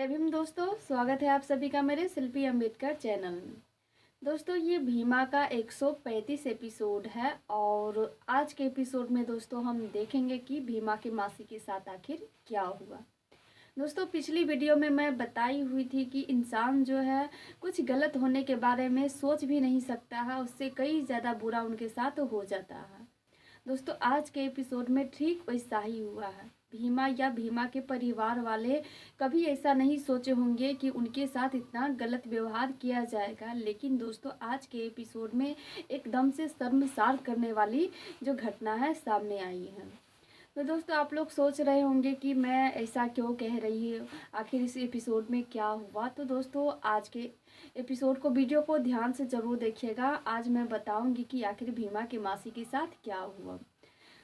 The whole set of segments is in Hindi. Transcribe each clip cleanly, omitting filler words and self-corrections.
जय भीम दोस्तों, स्वागत है आप सभी का मेरे शिल्पी अंबेडकर चैनल में। दोस्तों ये भीमा का 135 एपिसोड है और आज के एपिसोड में दोस्तों हम देखेंगे कि भीमा की मासी के साथ आखिर क्या हुआ। दोस्तों पिछली वीडियो में मैं बताई हुई थी कि इंसान जो है कुछ गलत होने के बारे में सोच भी नहीं सकता है, उससे कई ज़्यादा बुरा उनके साथ हो जाता है। दोस्तों आज के एपिसोड में ठीक वैसा ही हुआ है। भीमा या भीमा के परिवार वाले कभी ऐसा नहीं सोचे होंगे कि उनके साथ इतना गलत व्यवहार किया जाएगा, लेकिन दोस्तों आज के एपिसोड में एकदम से शर्मसार करने वाली जो घटना है सामने आई है। तो दोस्तों आप लोग सोच रहे होंगे कि मैं ऐसा क्यों कह रही हूँ, आखिर इस एपिसोड में क्या हुआ। तो दोस्तों आज के एपिसोड को वीडियो को ध्यान से ज़रूर देखिएगा। आज मैं बताऊंगी कि आखिर भीमा की मासी के साथ क्या हुआ।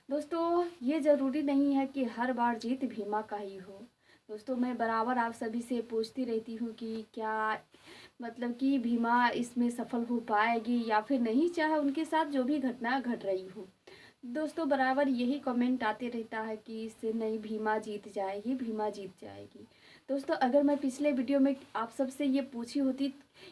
दोस्तों ये ज़रूरी नहीं है कि हर बार जीत भीमा का ही हो। दोस्तों मैं बराबर आप सभी से पूछती रहती हूँ कि क्या मतलब कि भीमा इसमें सफल हो पाएगी या फिर नहीं, चाहे उनके साथ जो भी घटना घट रही हो। दोस्तों बराबर यही कमेंट आते रहता है कि इससे नहीं, भीमा जीत जाएगी, भीमा जीत जाएगी। दोस्तों अगर मैं पिछले वीडियो में आप सबसे ये पूछी होती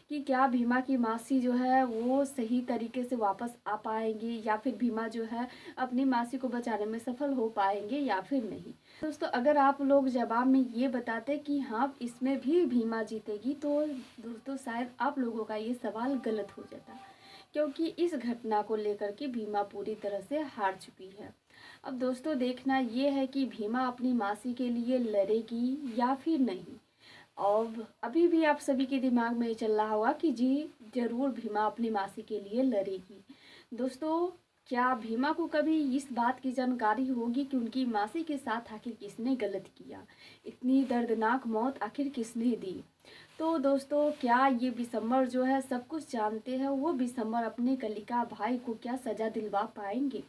कि क्या भीमा की मासी जो है वो सही तरीके से वापस आ पाएंगी या फिर भीमा जो है अपनी मासी को बचाने में सफल हो पाएंगे या फिर नहीं, दोस्तों अगर आप लोग जवाब में ये बताते कि हाँ इसमें भी भीमा जीतेगी, तो दोस्तों शायद आप लोगों का ये सवाल गलत हो जाता, क्योंकि इस घटना को लेकर के भीमा पूरी तरह से हार चुकी है। अब दोस्तों देखना ये है कि भीमा अपनी मासी के लिए लड़ेगी या फिर नहीं। और अभी भी आप सभी के दिमाग में चल रहा होगा कि जी जरूर भीमा अपनी मासी के लिए लड़ेगी। दोस्तों क्या भीमा को कभी इस बात की जानकारी होगी कि उनकी मासी के साथ आखिर किसने गलत किया, इतनी दर्दनाक मौत आखिर किसने दी। तो दोस्तों क्या ये बिसम्बर जो है सब कुछ जानते हैं, वो बिसम्बर अपने कलिका भाई को क्या सज़ा दिलवा पाएंगे।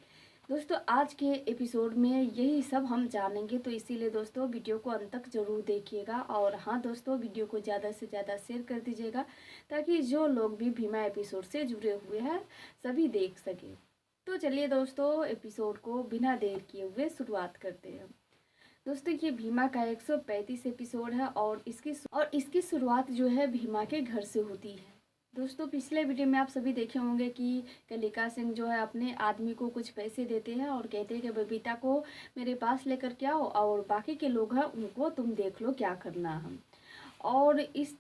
दोस्तों आज के एपिसोड में यही सब हम जानेंगे, तो इसीलिए दोस्तों वीडियो को अंत तक ज़रूर देखिएगा। और हाँ दोस्तों वीडियो को ज़्यादा से ज़्यादा शेयर कर दीजिएगा ताकि जो लोग भी भीमा एपिसोड से जुड़े हुए हैं सभी देख सकें। तो चलिए दोस्तों एपिसोड को बिना देर किए हुए शुरुआत करते हैं। दोस्तों ये भीमा का 135 एपिसोड है और इसकी शुरुआत जो है भीमा के घर से होती है। दोस्तों पिछले वीडियो में आप सभी देखे होंगे कि कलिका सिंह जो है अपने आदमी को कुछ पैसे देते हैं और कहते हैं कि बबीता को मेरे पास लेकर के आओ और बाकी के लोग हैं उनको तुम देख लो क्या करना है। और इस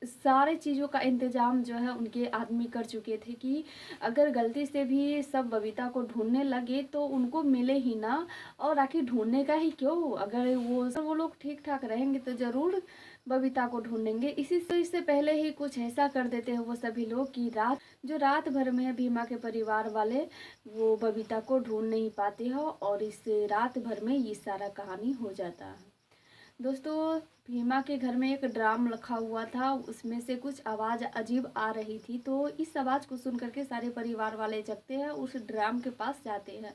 सारे चीज़ों का इंतज़ाम जो है उनके आदमी कर चुके थे कि अगर गलती से भी सब बबीता को ढूंढने लगे तो उनको मिले ही ना, और आखिर ढूंढने का ही क्यों, अगर वो लोग ठीक ठाक रहेंगे तो ज़रूर बबीता को ढूंढेंगे। इससे पहले ही कुछ ऐसा कर देते हैं वो सभी लोग कि रात भर में भीमा के परिवार वाले वो बबीता को ढूंढ नहीं पाते हैं और इस रात भर में ये सारा कहानी हो जाता है। दोस्तों भीमा के घर में एक ड्राम रखा हुआ था, उसमें से कुछ आवाज़ अजीब आ रही थी। तो इस आवाज़ को सुन करके सारे परिवार वाले जगते हैं, उस ड्राम के पास जाते हैं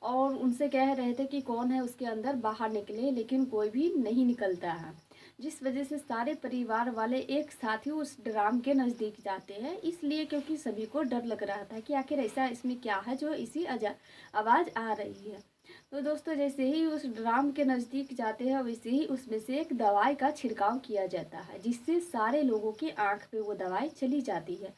और उनसे कह रहे थे कि कौन है उसके अंदर बाहर निकले, लेकिन कोई भी नहीं निकलता है। जिस वजह से सारे परिवार वाले एक साथ ही उस ड्राम के नज़दीक जाते हैं, इसलिए क्योंकि सभी को डर लग रहा था कि आखिर ऐसा इसमें क्या है जो इसी आवाज़ आ रही है। तो दोस्तों जैसे ही उस ड्राम के नज़दीक जाते हैं वैसे ही उसमें से एक दवाई का छिड़काव किया जाता है, जिससे सारे लोगों की आंख पे वो दवाई चली जाती है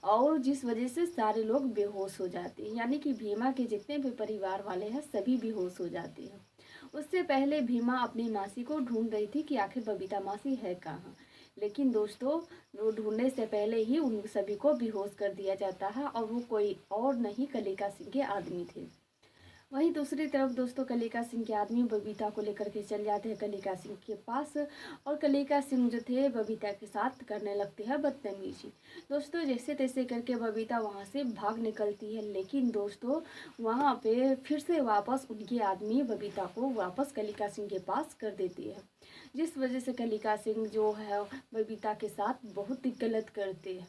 और जिस वजह से सारे लोग बेहोश हो जाते हैं, यानी कि भीमा के जितने भी परिवार वाले हैं सभी बेहोश हो जाते हैं। उससे पहले भीमा अपनी मासी को ढूंढ रही थी कि आखिर बबीता मासी है कहाँ, लेकिन दोस्तों वो ढूंढने से पहले ही उन सभी को बेहोश कर दिया जाता है और वो कोई और नहीं कलिका सिंह के आदमी थे। वहीं दूसरी तरफ दोस्तों कलिका सिंह के आदमी बबीता को लेकर के चल जाते हैं कलिका सिंह के पास, और कलिका सिंह जो थे बबीता के साथ करने लगते हैं बदतमीजी। दोस्तों जैसे तैसे करके बबीता वहां से भाग निकलती है, लेकिन दोस्तों वहां पे फिर से वापस उनके आदमी बबीता को वापस कलिका सिंह के पास कर देती है, जिस वजह से कलिका सिंह जो है बबीता के साथ बहुत ही गलत करते हैं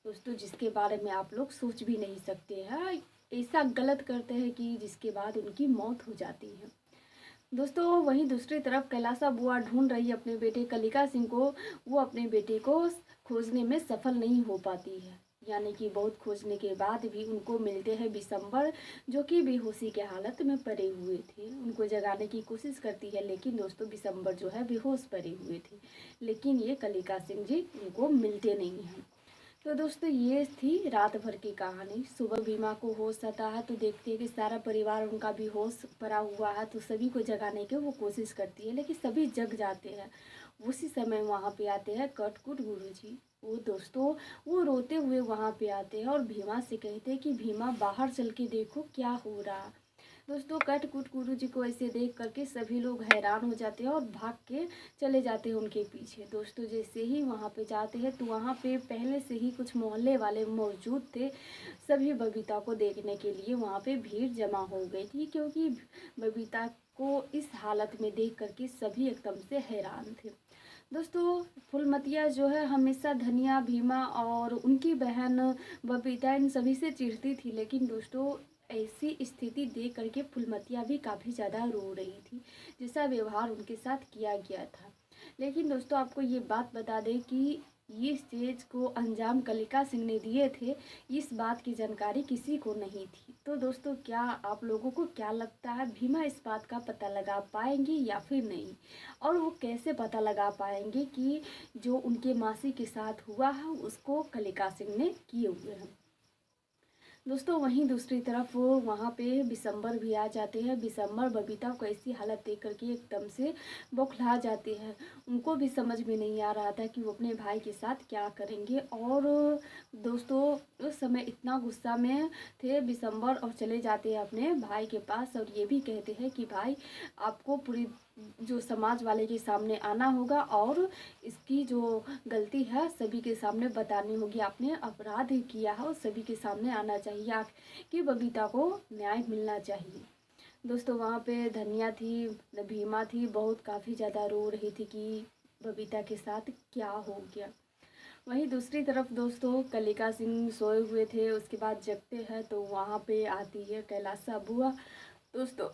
दोस्तों, जिसके बारे में आप लोग सोच भी नहीं सकते हैं। ऐसा गलत करते हैं कि जिसके बाद उनकी मौत हो जाती है। दोस्तों वहीं दूसरी तरफ कैलासा बुआ ढूंढ रही अपने बेटे कलिका सिंह को, वो अपने बेटे को खोजने में सफल नहीं हो पाती है। यानी कि बहुत खोजने के बाद भी उनको मिलते हैं बिशंबर, जो कि बेहोशी के हालत में पड़े हुए थे। उनको जगाने की कोशिश करती है, लेकिन दोस्तों बिशंबर जो है बेहोश पड़े हुए थे, लेकिन ये कलिका सिंह जी उनको मिलते नहीं हैं। तो दोस्तों ये थी रात भर की कहानी। सुबह भीमा को होश आता है तो देखती है कि सारा परिवार उनका भी होश पड़ा हुआ है, तो सभी को जगाने की वो कोशिश करती है, लेकिन सभी जग जाते हैं। उसी समय वहाँ पे आते हैं कटकुट गुरुजी। वो दोस्तों वो रोते हुए वहाँ पे आते हैं और भीमा से कहते हैं कि भीमा बाहर चल के देखो क्या हो रहा। दोस्तों कटकुट गुरु जी को ऐसे देख करके सभी लोग हैरान हो जाते हैं और भाग के चले जाते हैं उनके पीछे। दोस्तों जैसे ही वहाँ पे जाते हैं तो वहाँ पे पहले से ही कुछ मोहल्ले वाले मौजूद थे। सभी बबीता को देखने के लिए वहाँ पे भीड़ जमा हो गई थी, क्योंकि बबीता को इस हालत में देख करके सभी एकदम से हैरान थे। दोस्तों फूलमतिया जो है हमेशा धनिया, भीमा और उनकी बहन बबीता इन सभी से चिढ़ती थी, लेकिन दोस्तों ऐसी स्थिति देख करके फूलमतिया भी काफ़ी ज़्यादा रो रही थी, जैसा व्यवहार उनके साथ किया गया था। लेकिन दोस्तों आपको ये बात बता दें कि इस चीज़ को अंजाम कलिका सिंह ने दिए थे, इस बात की जानकारी किसी को नहीं थी। तो दोस्तों क्या आप लोगों को क्या लगता है, भीमा इस बात का पता लगा पाएंगे या फिर नहीं? और वो कैसे पता लगा पाएंगे कि जो उनके मासी के साथ हुआ है उसको कलिका सिंह ने किए हुए हैं? दोस्तों वहीं दूसरी तरफ वो वहाँ पे बिशंबर भी आ जाते हैं। बिशंबर बबीता को ऐसी हालत देख करके एकदम से बौखला जाते हैं। उनको भी समझ में नहीं आ रहा था कि वो अपने भाई के साथ क्या करेंगे। और दोस्तों उस समय इतना गुस्सा में थे बिशंबर और चले जाते हैं अपने भाई के पास और ये भी कहते हैं कि भाई आपको पूरी जो समाज वाले के सामने आना होगा और इसकी जो गलती है सभी के सामने बतानी होगी। आपने अपराध किया है और सभी के सामने आना चाहिए कि बबीता को न्याय मिलना चाहिए। दोस्तों वहाँ पे धनिया थी, भीमा थी, बहुत काफ़ी ज़्यादा रो रही थी कि बबीता के साथ क्या हो गया। वहीं दूसरी तरफ दोस्तों कलिका सिंह सोए हुए थे, उसके बाद जगते हैं तो वहाँ पे आती है कैलासा बुआ। दोस्तों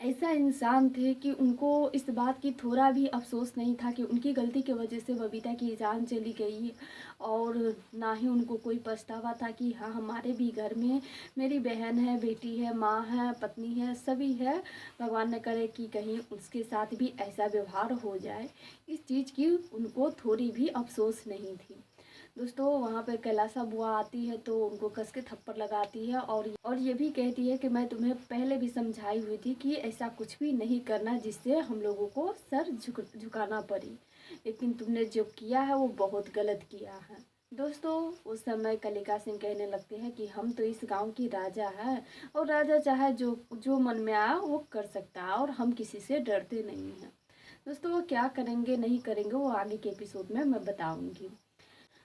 ऐसा इंसान थे कि उनको इस बात की थोड़ा भी अफसोस नहीं था कि उनकी गलती की वजह से बबीता की जान चली गई, और ना ही उनको कोई पछतावा था कि हाँ हमारे भी घर में मेरी बहन है, बेटी है, माँ है, पत्नी है, सभी है। भगवान न करे कि कहीं उसके साथ भी ऐसा व्यवहार हो जाए, इस चीज़ की उनको थोड़ी भी अफसोस नहीं थी। दोस्तों वहाँ पे कैलासा बुआ आती है तो उनको कस के थप्पड़ लगाती है और ये भी कहती है कि मैं तुम्हें पहले भी समझाई हुई थी कि ऐसा कुछ भी नहीं करना जिससे हम लोगों को सर झुकाना पड़े, लेकिन तुमने जो किया है वो बहुत गलत किया है। दोस्तों उस समय कलिका सिंह कहने लगते हैं कि हम तो इस गांव की राजा हैं और राजा चाहे जो जो मन में आया वो कर सकता है और हम किसी से डरते नहीं हैं। दोस्तों वो क्या करेंगे नहीं करेंगे वो आगे के एपिसोड में मैं बताऊंगी।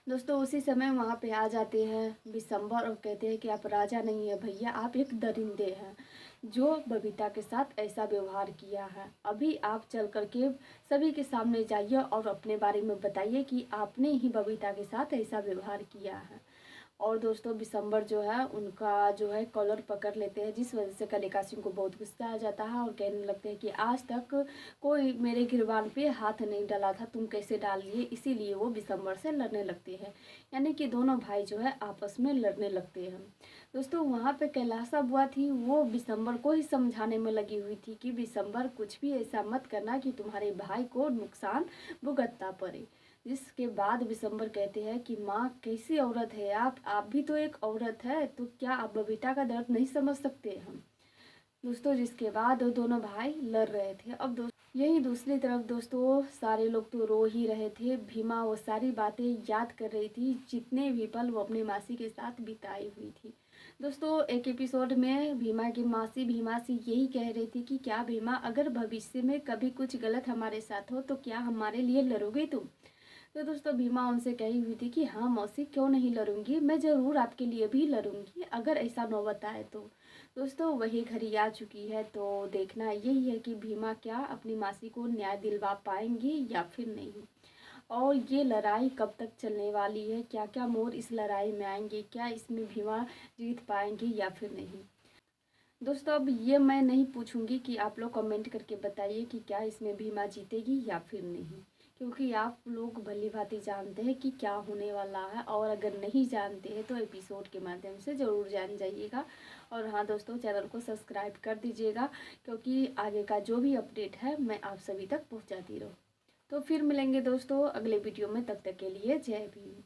दोस्तों उसी समय वहाँ पे आ जाते हैं बिशंबर और कहते हैं कि आप राजा नहीं है भैया, आप एक दरिंदे हैं जो बबीता के साथ ऐसा व्यवहार किया है। अभी आप चल करके सभी के सामने जाइए और अपने बारे में बताइए कि आपने ही बबीता के साथ ऐसा व्यवहार किया है। और दोस्तों बिशंबर जो है उनका जो है कॉलर पकड़ लेते हैं, जिस वजह से कलिका सिंह को बहुत गुस्सा आ जाता है और कहने लगते हैं कि आज तक कोई मेरे गिरबान पे हाथ नहीं डाला था, तुम कैसे डाल लिए। इसीलिए वो बिशंबर से लड़ने लगते हैं, यानी कि दोनों भाई जो है आपस में लड़ने लगते हैं। दोस्तों वहाँ पे कैलासा बुआ थी, वो बिशंबर को ही समझाने में लगी हुई थी कि बिशंबर कुछ भी ऐसा मत करना कि तुम्हारे भाई को नुकसान भुगतना पड़े। जिसके बाद बिशंबर कहते हैं कि माँ कैसी औरत है आप भी तो एक औरत है, तो क्या आप बबीता का दर्द नहीं समझ सकते हम। दोस्तों जिसके बाद वो दोनों भाई लड़ रहे थे। अब यही दूसरी तरफ दोस्तों सारे लोग तो रो ही रहे थे। भीमा वो सारी बातें याद कर रही थी जितने भी पल वो अपनी मासी के साथ बिताई हुई थी। दोस्तों एक एपिसोड में भीमा की मासी भीमा से यही कह रही थी कि क्या भीमा अगर भविष्य में कभी कुछ गलत हमारे साथ हो तो क्या हमारे लिए लड़ोगे तुम। तो दोस्तों भीमा उनसे कही हुई थी कि हाँ मौसी क्यों नहीं लड़ूंगी, मैं ज़रूर आपके लिए भी लड़ूंगी अगर ऐसा नौबत आए तो। दोस्तों वही घड़ी आ चुकी है, तो देखना यही है कि भीमा क्या अपनी मासी को न्याय दिलवा पाएंगी या फिर नहीं, और ये लड़ाई कब तक चलने वाली है, क्या क्या मोड़ इस लड़ाई में आएंगे, क्या इसमें भीमा जीत पाएंगी या फिर नहीं। दोस्तों अब ये मैं नहीं पूछूंगी कि आप लोग कमेंट करके बताइए कि क्या इसमें भीमा जीतेगी या फिर नहीं, क्योंकि आप लोग भली भांति जानते हैं कि क्या होने वाला है, और अगर नहीं जानते हैं तो एपिसोड के माध्यम से ज़रूर जान जाइएगा। और हाँ दोस्तों, चैनल को सब्सक्राइब कर दीजिएगा, क्योंकि आगे का जो भी अपडेट है मैं आप सभी तक पहुंचाती रहूँ। तो फिर मिलेंगे दोस्तों अगले वीडियो में, तब तक के लिए जय भीम।